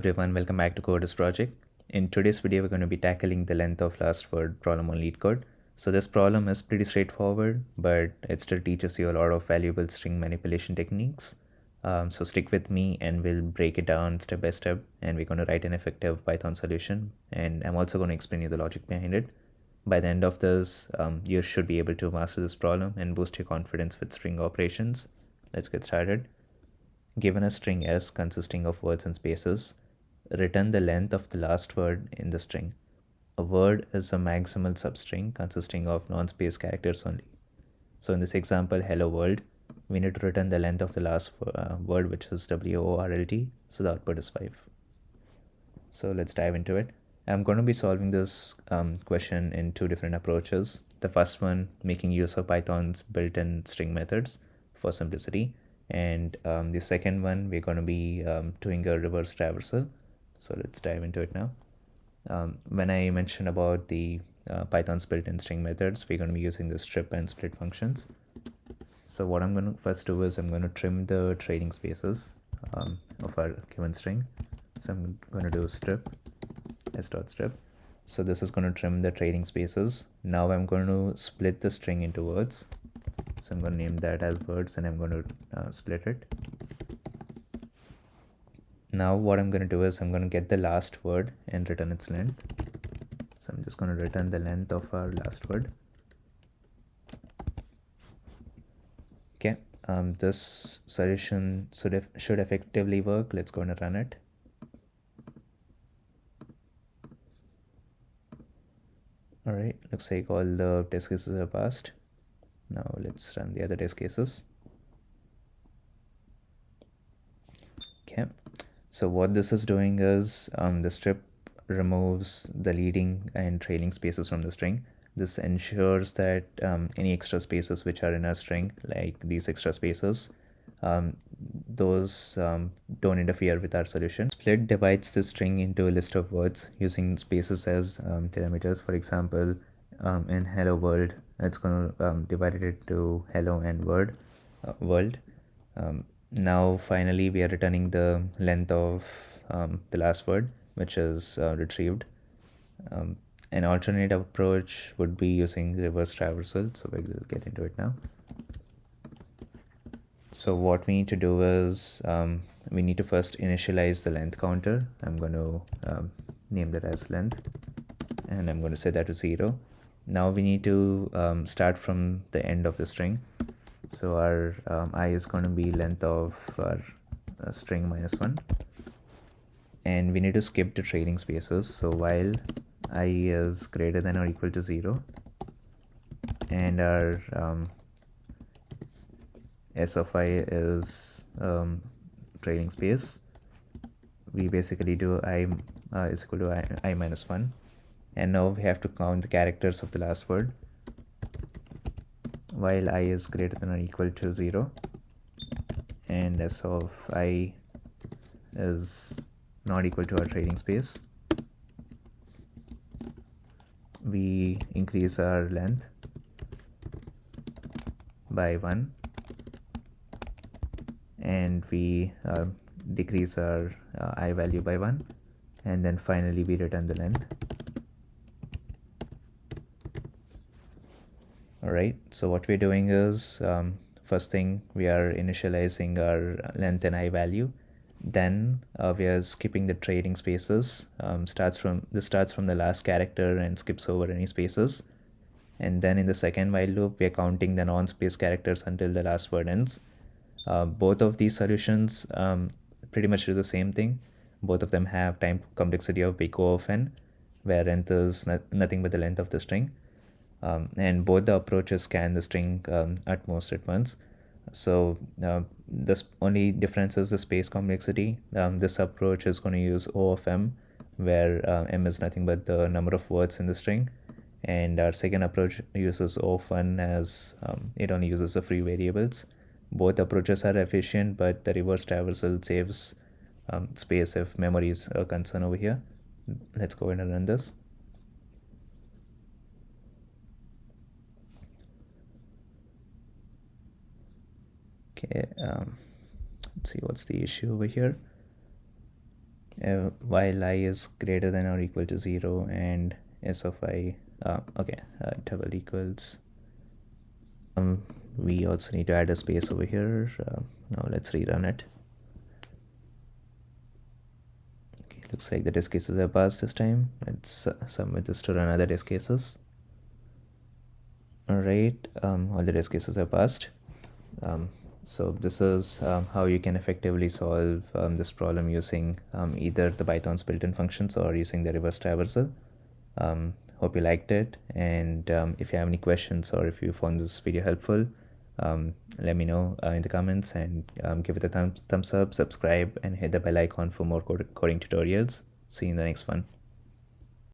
Everyone, welcome back to Coders Project. In today's video, we're going to be tackling the length of last word problem on LeetCode. So this problem is pretty straightforward, but it still teaches you a lot of valuable string manipulation techniques. So stick with me and we'll break it down step by step, and we're going to write an effective Python solution. And I'm also going to explain you the logic behind it. By the end of this, you should be able to master this problem and boost your confidence with string operations. Let's get started. Given a string S consisting of words and spaces, return the length of the last word in the string. A word is a maximal substring consisting of non-space characters only. So in this example, hello world, we need to return the length of the last word, which is WORLD. So the output is 5. So let's dive into it. I'm going to be solving this question in two different approaches. The first one, making use of Python's built-in string methods for simplicity. And the second one, we're going to be doing a reverse traversal. So let's dive into it now. When I mentioned about the Python's built-in string methods, we're going to be using the strip and split functions. So what I'm going to first do is I'm going to trim the trading spaces of our given string. So I'm going to do strip s.strip. So this is going to trim the trading spaces. Now I'm going to split the string into words. So I'm going to name that as words, and I'm going to split it. Now what I'm going to do is I'm going to get the last word and return its length. So I'm just going to return the length of our last word. Okay, this solution should effectively work. Let's go and run it. All right, looks like all the test cases are passed. Now let's run the other test cases. Okay, so what this is doing is the strip removes the leading and trailing spaces from the string. This ensures that any extra spaces which are in our string, like these extra spaces, those don't interfere with our solution. Split divides the string into a list of words using spaces as delimiter. For example, in hello world, it's going to divide it into hello and world. Now finally we are returning the length of the last word, which is retrieved. An alternate approach would be using reverse traversal, so we'll get into it now. So what we need to do is we need to first initialize the length counter. I'm going to name that as length, and I'm going to set that to 0. Now we need to start from the end of the string. So our I is going to be length of our string minus 1, and we need to skip the trailing spaces. So while I is greater than or equal to 0 and our s of I is trailing space, we basically do I is equal to I minus 1, and now we have to count the characters of the last word. While I is greater than or equal to 0 and s of I is not equal to our trading space, we increase our length by 1, and we decrease our I value by 1, and then finally we return the length. All right, so what we're doing is first thing, we are initializing our length and I value. Then we are skipping the trading spaces. Starts from the last character and skips over any spaces. And then in the second while loop, we are counting the non-space characters until the last word ends. Both of these solutions pretty much do the same thing. Both of them have time complexity of big O of n, where length is nothing but the length of the string. And both the approaches scan the string at most at once. So this only difference is the space complexity. This approach is going to use O of m, where m is nothing but the number of words in the string, and our second approach uses O of 1 as it only uses the free variables. Both approaches are efficient, but the reverse traversal saves space if memory is a concern over here. Let's go ahead and run this. Okay, let's see what's the issue over here. while I is greater than or equal to 0 and s of I, double equals, we also need to add a space over here. Now let's rerun it. Okay, looks like the test cases are passed this time. Let's submit this to run other test cases. All right, all the test cases are passed. So this is how you can effectively solve this problem using either the Python's built-in functions or using the reverse traversal. Hope you liked it, and if you have any questions or if you found this video helpful, let me know in the comments, and give it a thumbs up, subscribe, and hit the bell icon for more coding tutorials. See you in the next one.